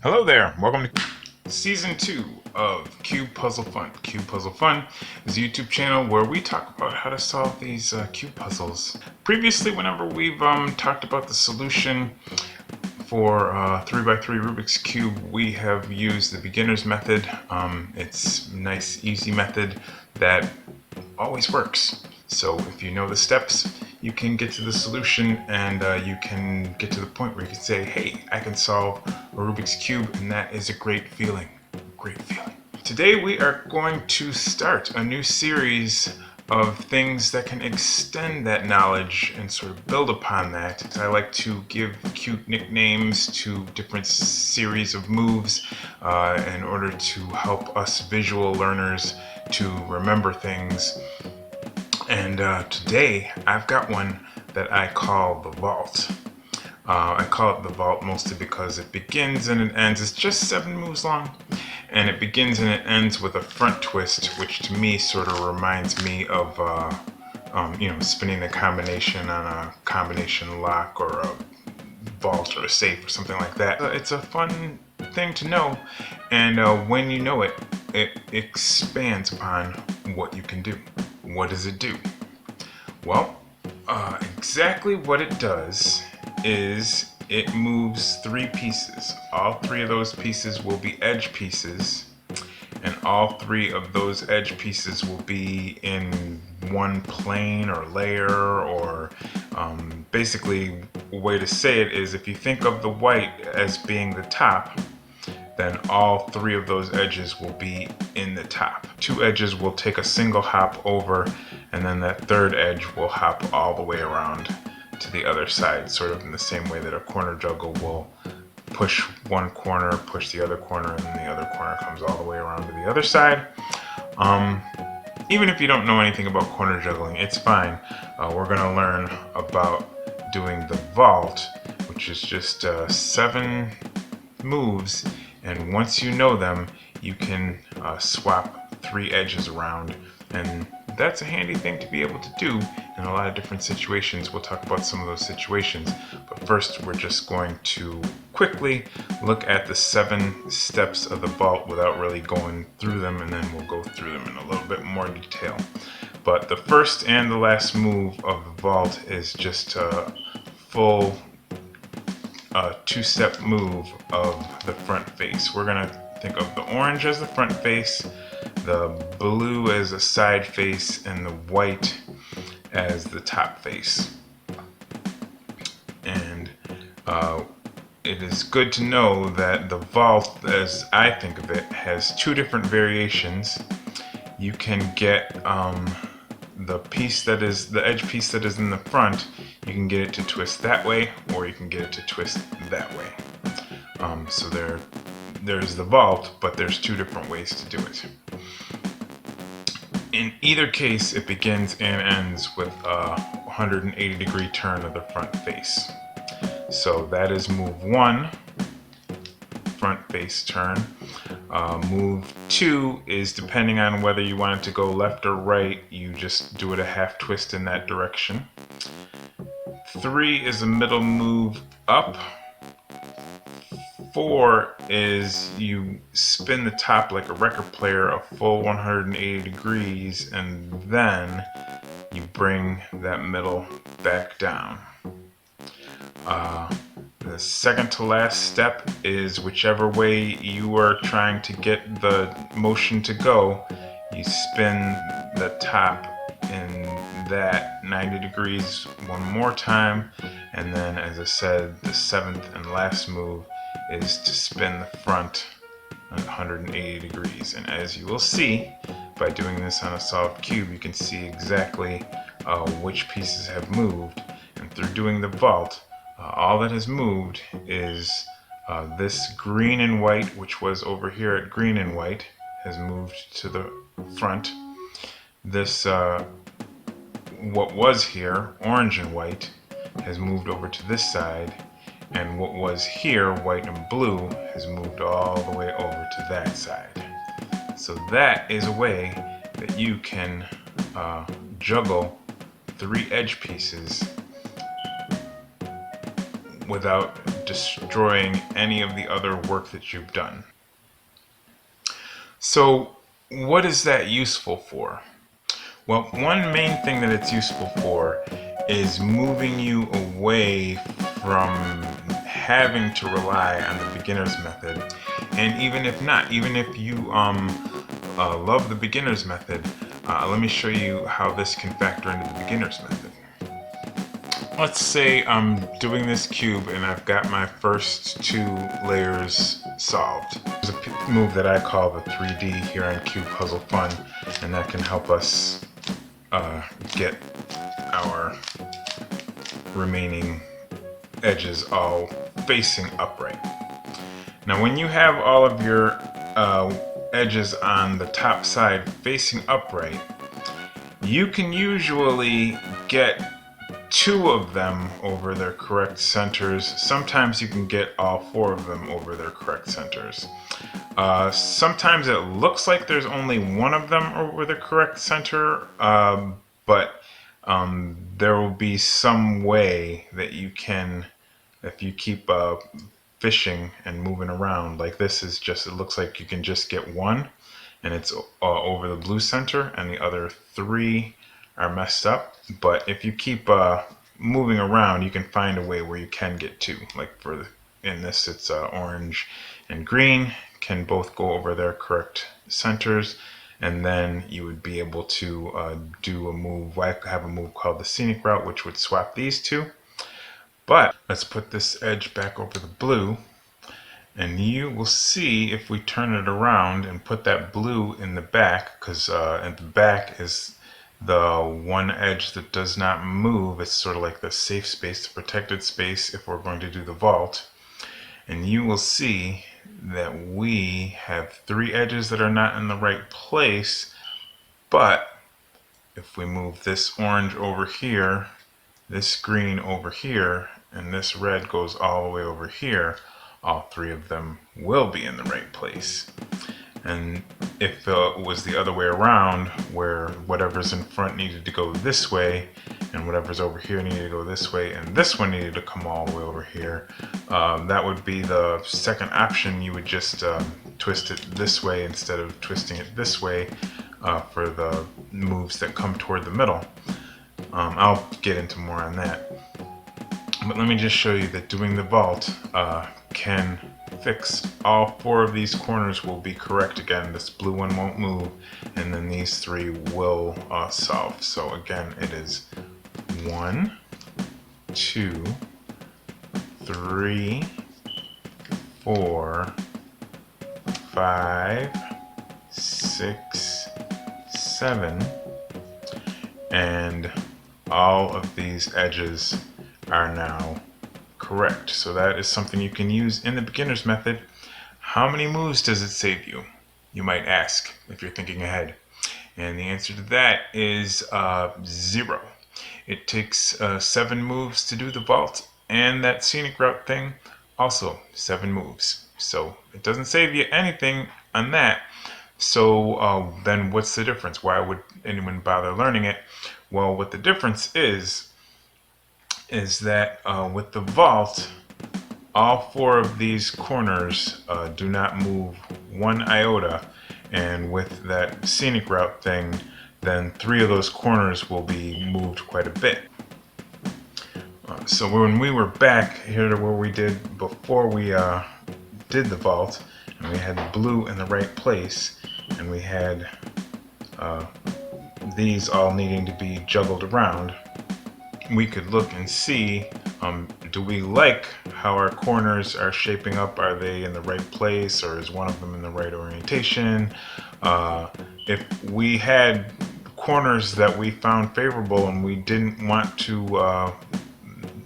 Hello there, welcome to Season 2 of Cube Puzzle Fun. Cube Puzzle Fun is a YouTube channel where we talk about how to solve these cube puzzles. Previously, whenever we've talked about the solution for 3x3 Rubik's Cube, we have used the beginner's method. It's a nice, easy method that always works. So if you know the steps, you can get to the solution and you can get to the point where you can say, hey, I can solve a Rubik's Cube, and that is a great feeling. Great feeling. Today we are going to start a new series of things that can extend that knowledge and sort of build upon that. I like to give cute nicknames to different series of moves in order to help us visual learners to remember things. And today I've got one that I call the vault. I call it the vault mostly because it begins and it ends. It's just 7 moves long, and it begins and it ends with a front twist, which to me sort of reminds me of spinning the combination on a combination lock or a vault or a safe or something like that. It's a fun thing to know, and when you know it, it expands upon what you can do. What does it do? Well, exactly what it does is it moves 3 pieces. All 3 of those pieces will be edge pieces, and all 3 of those edge pieces will be in one plane or layer, or basically a way to say it is, if you think of the white as being the top, then all 3 of those edges will be in the top. 2 edges will take a single hop over, and then that 3rd edge will hop all the way around to the other side, sort of in the same way that a corner juggle will push one corner, push the other corner, and then the other corner comes all the way around to the other side. Even if you don't know anything about corner juggling, it's fine. We're going to learn about doing the vault, which is just 7 moves, and once you know them, you can swap 3 edges around, and that's a handy thing to be able to do in a lot of different situations. We'll talk about some of those situations, but first we're just going to quickly look at the 7 steps of the vault without really going through them, and then we'll go through them in a little bit more detail. But the first and the last move of the vault is just a full 2-step move of the front face. We're going to think of the orange as the front face, the blue as a side face, and the white as the top face. And it is good to know that the vault, as I think of it, has 2 different variations. You can get the piece that is the edge piece that is in the front, you can get it to twist that way, or you can get it to twist that way. So there's the vault, but there's 2 different ways to do it. In either case, it begins and ends with a 180-degree turn of the front face. So that is move 1, front face turn. Move 2 is, depending on whether you want it to go left or right, you just do it a half twist in that direction. 3 is a middle move up. 4 is you spin the top like a record player a full 180 degrees, and then you bring that middle back down. The second to last step is whichever way you are trying to get the motion to go, you spin the top in that 90 degrees one more time, and then, as I said, the 7th and last move is to spin the front 180 degrees. And as you will see, by doing this on a solved cube, you can see exactly which pieces have moved. And through doing the vault, all that has moved is this green and white, which was over here at green and white, has moved to the front. This, what was here, orange and white, has moved over to this side, and what was here, white and blue, has moved all the way over to that side. So that is a way that you can juggle 3 edge pieces without destroying any of the other work that you've done. So what is that useful for? Well, one main thing that it's useful for is moving you away from having to rely on the beginner's method. And even if not, even if you love the beginner's method, let me show you how this can factor into the beginner's method. Let's say I'm doing this cube and I've got my first 2 layers solved. There's a move that I call the 3D here on Cube Puzzle Fun, and that can help us get our remaining edges all facing upright. Now when you have all of your edges on the top side facing upright, you can usually get 2 of them over their correct centers. Sometimes you can get all 4 of them over their correct centers. Sometimes it looks like there's only 1 of them over the correct center, but there will be some way that you can, if you keep fishing and moving around, like this is just, it looks like you can just get 1 and it's over the blue center, and the other 3 are messed up. But if you keep moving around, you can find a way where you can get 2. Like in this, it's orange and green can both go over their correct centers, and then you would be able to do a move. I have a move called the scenic route, which would swap these 2. But let's put this edge back over the blue, and you will see if we turn it around and put that blue in the back, because at the back is the one edge that does not move. It's sort of like the safe space, the protected space if we're going to do the vault. And you will see that we have 3 edges that are not in the right place, but if we move this orange over here, this green over here, and this red goes all the way over here, all 3 of them will be in the right place. And if it was the other way around, where whatever's in front needed to go this way, and whatever's over here needed to go this way, and this one needed to come all the way over here, that would be the second option. You would just twist it this way instead of twisting it this way for the moves that come toward the middle. I'll get into more on that. But let me just show you that doing the vault can fix all 4 of these corners. Will be correct again. This blue one won't move, and then these 3 will solve. So again, it is 1, 2, 3, 4, 5, 6, 7, and all of these edges are now correct. So that is something you can use in the beginner's method. How many moves does it save you? You might ask if you're thinking ahead. And the answer to that is 0. It takes 7 moves to do the vault, and that scenic route thing also 7 moves. So it doesn't save you anything on that. So then what's the difference? Why would anyone bother learning it? Well, what the difference is that with the vault, all 4 of these corners do not move 1 iota, and with that scenic route thing, then 3 of those corners will be moved quite a bit. So when we were back here to where we did before we did the vault, and we had the blue in the right place, and we had these all needing to be juggled around, we could look and see, do we like how our corners are shaping up? Are they in the right place, or is one of them in the right orientation? If we had corners that we found favorable and we didn't want to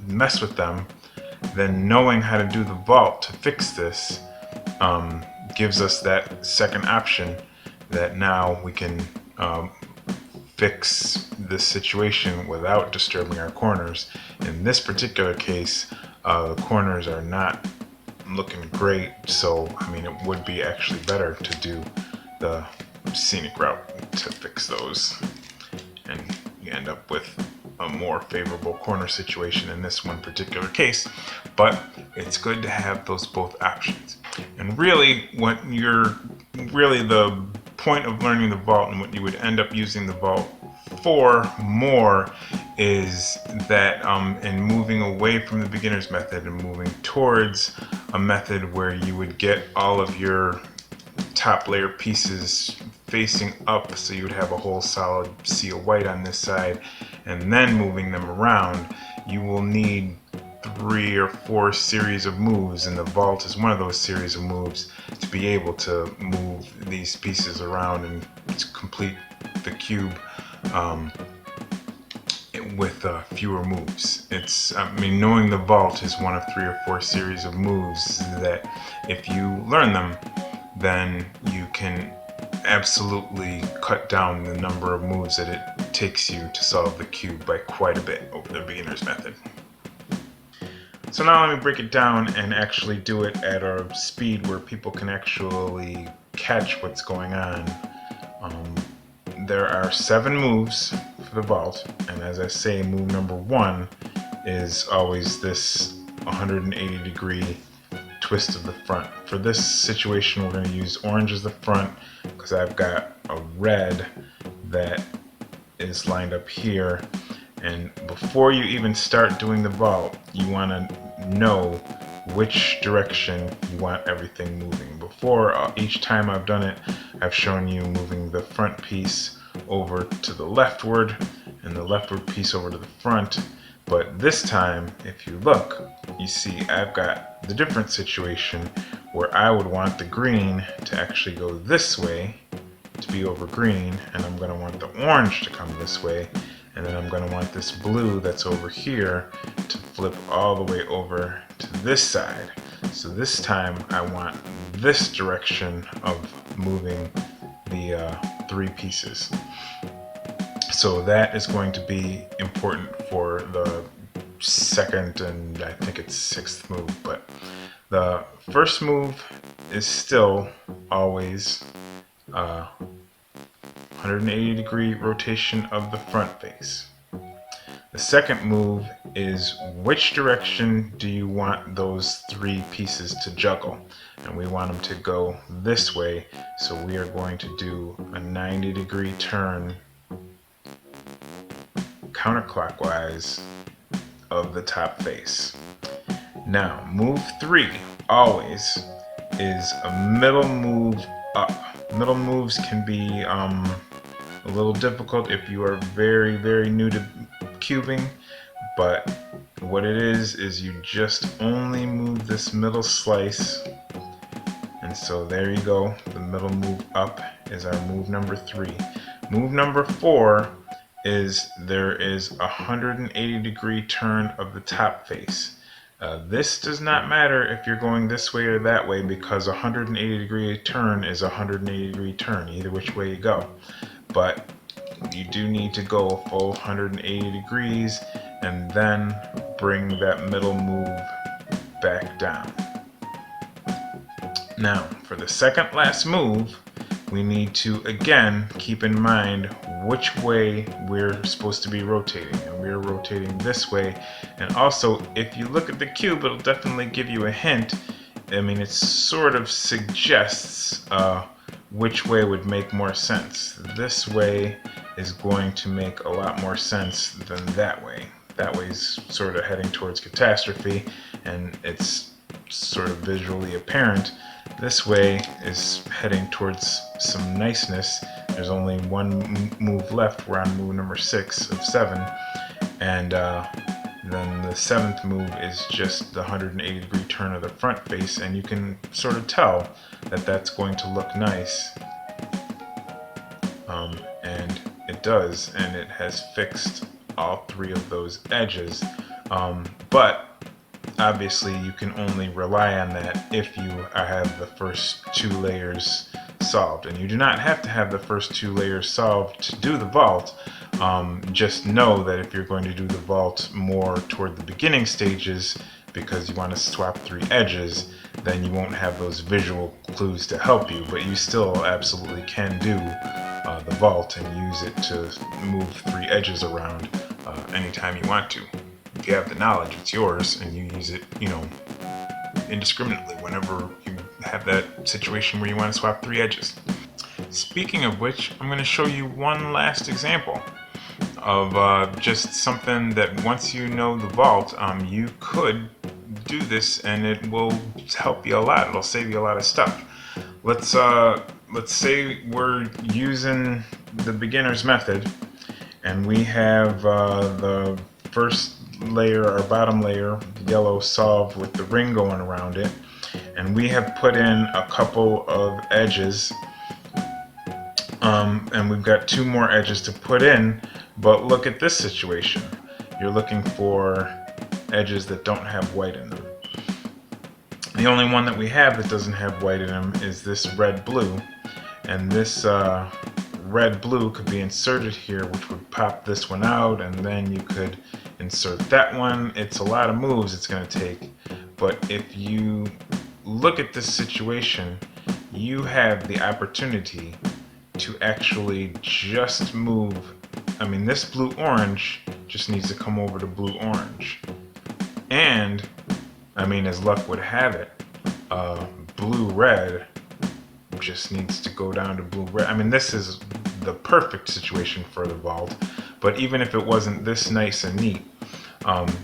mess with them, then knowing how to do the vault to fix this gives us that second option, that now we can fix this situation without disturbing our corners. In this particular case, the corners are not looking great, so I mean, it would be actually better to do the scenic route to fix those, and you end up with a more favorable corner situation in this one particular case, but it's good to have those both options. And really, the point of learning the vault and what you would end up using the vault for more is that in moving away from the beginner's method and moving towards a method where you would get all of your top layer pieces facing up, so you would have a whole solid sea of white on this side, and then moving them around, you will need 3 or 4 series of moves, and the vault is one of those series of moves to be able to move these pieces around and to complete the cube with fewer moves. Knowing the vault is one of 3 or 4 series of moves that if you learn them, then you can absolutely cut down the number of moves that it takes you to solve the cube by quite a bit over the beginner's method. So now let me break it down and actually do it at a speed where people can actually catch what's going on. There are 7 moves for the vault, and as I say, move number 1 is always this 180 degree twist of the front. For this situation, we're going to use orange as the front because I've got a red that is lined up here. And before you even start doing the vault, you want to know which direction you want everything moving. Before, each time I've done it, I've shown you moving the front piece over to the leftward and the leftward piece over to the front. But this time, if you look, you see I've got the different situation where I would want the green to actually go this way to be over green, and I'm going to want the orange to come this way, and then I'm going to want this blue that's over here to flip all the way over to this side. So this time I want this direction of moving the 3 pieces. So that is going to be important for the second and I think it's 6th move, but the first move is still always 180 degree rotation of the front face. The second move is which direction do you want those 3 pieces to juggle, and we want them to go this way, so we are going to do a 90 degree turn counterclockwise of the top face. Now, move 3 always is a middle move up. Middle moves can be a little difficult if you are very, very new to cubing, but what it is you just only move this middle slice, and so there you go. The middle move up is our move number 3. Move number 4 is there is a 180 degree turn of the top face. This does not matter if you're going this way or that way, because a 180 degree turn is a 180 degree turn either which way you go. But you do need to go a full 180 degrees and then bring that middle move back down. Now, for the second last move, we need to again keep in mind which way we're supposed to be rotating, and we're rotating this way. And also, if you look at the cube, it'll definitely give you a hint. It sort of suggests which way would make more sense. This way is going to make a lot more sense than that way. That way's sort of heading towards catastrophe, and it's sort of visually apparent. This way is heading towards some niceness. There's only 1 move left. We're on move number 6 of 7, and then the 7th move is just the 180 degree turn of the front face, and you can sort of tell that that's going to look nice, and it does, and it has fixed all 3 of those edges, but obviously you can only rely on that if you have the first 2 layers solved, and you do not have to have the first 2 layers solved to do the vault. Just know that if you're going to do the vault more toward the beginning stages because you want to swap 3 edges, then you won't have those visual clues to help you, but you still absolutely can do the vault and use it to move 3 edges around anytime you want to. If you have the knowledge, it's yours, and you use it, indiscriminately whenever you have that situation where you want to swap 3 edges. Speaking of which, I'm going to show you one last example of just something that once you know the vault, you could do this and it will help you a lot. It'll save you a lot of stuff. Let's say we're using the beginner's method and we have the first layer, our bottom layer, yellow, solved with the ring going around it, and we have put in a couple of edges, and we've got 2 more edges to put in. But look at this situation. You're looking for edges that don't have white in them. The only one that we have that doesn't have white in them is this red-blue, and this red-blue could be inserted here, which would pop this one out, and then you could insert that one. It's a lot of moves it's going to take, but if you look at this situation, you have the opportunity to actually just move. I mean, this blue-orange just needs to come over to blue-orange. And, I mean, as luck would have it, blue-red just needs to go down to blue-red. I mean, this is the perfect situation for the vault. But even if it wasn't this nice and neat,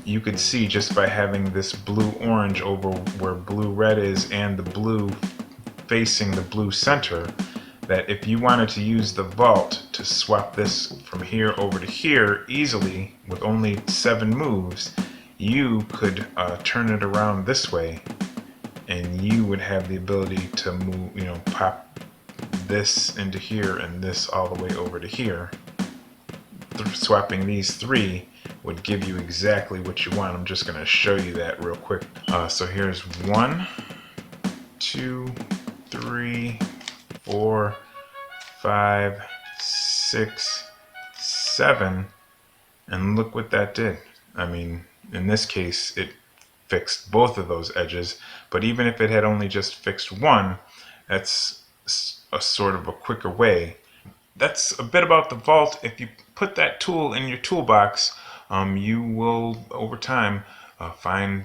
you could see just by having this blue-orange over where blue-red is and the blue facing the blue center, that if you wanted to use the vault to swap this from here over to here easily with only 7 moves, you could turn it around this way, and you would have the ability to move, pop this into here and this all the way over to here. Swapping these 3 would give you exactly what you want. I'm just going to show you that real quick. So here's 1, 2, 3, 4, 5, 6, 7, and look what that did. I mean, in this case, it fixed both of those edges, but even if it had only just fixed one, that's a sort of a quicker way. That's a bit about the vault. If you put that tool in your toolbox, you will, over time, find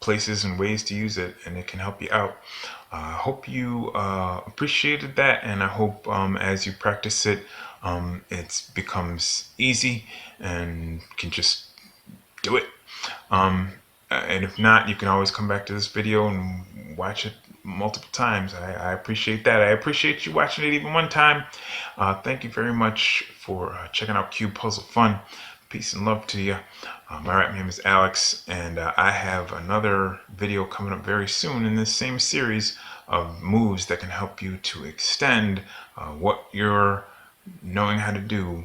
places and ways to use it, and it can help you out. I hope you appreciated that, and I hope as you practice it, it becomes easy and can just do it. And if not, you can always come back to this video and watch it multiple times. I appreciate that. I appreciate you watching it even one time. Thank you very much for checking out Cube Puzzle Fun. Peace and love to you. My name is Alex, and I have another video coming up very soon in this same series of moves that can help you to extend what you're knowing how to do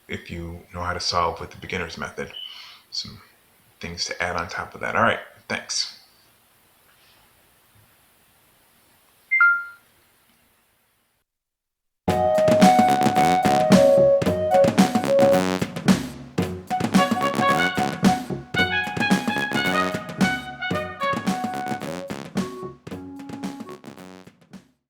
if you know how to solve with the beginner's method. Some things to add on top of that. All right, thanks.